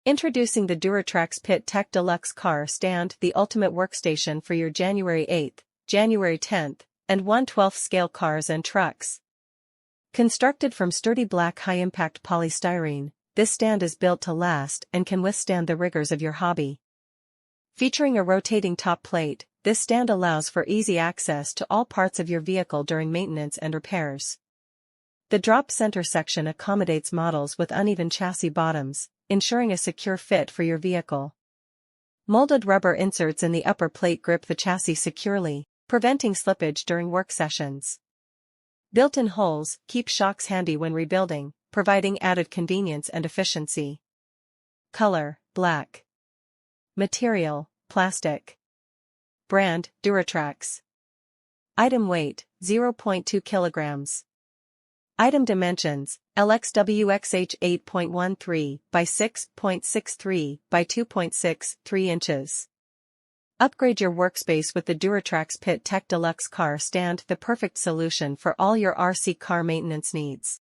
Introducing the Duratrax Pit Tech Deluxe Car Stand, the ultimate workstation for your January 8th, January 10th, and 1/12 scale cars and trucks. Constructed from sturdy black high-impact polystyrene, this stand is built to last and can withstand the rigors of your hobby. Featuring a rotating top plate, this stand allows for easy access to all parts of your vehicle during maintenance and repairs. The drop center section accommodates models with uneven chassis bottoms, ensuring a secure fit for your vehicle. Molded rubber inserts in the upper plate grip the chassis securely, preventing slippage during work sessions. Built-in holes keep shocks handy when rebuilding, providing added convenience and efficiency. Color: black. Material: plastic. Brand: Duratrax. Item weight: 0.2 kilograms. Item dimensions: LXWXH 8.13 by 6.63 by 2.63 inches. Upgrade your workspace with the Duratrax Pit Tech Deluxe Car Stand, the perfect solution for all your RC car maintenance needs.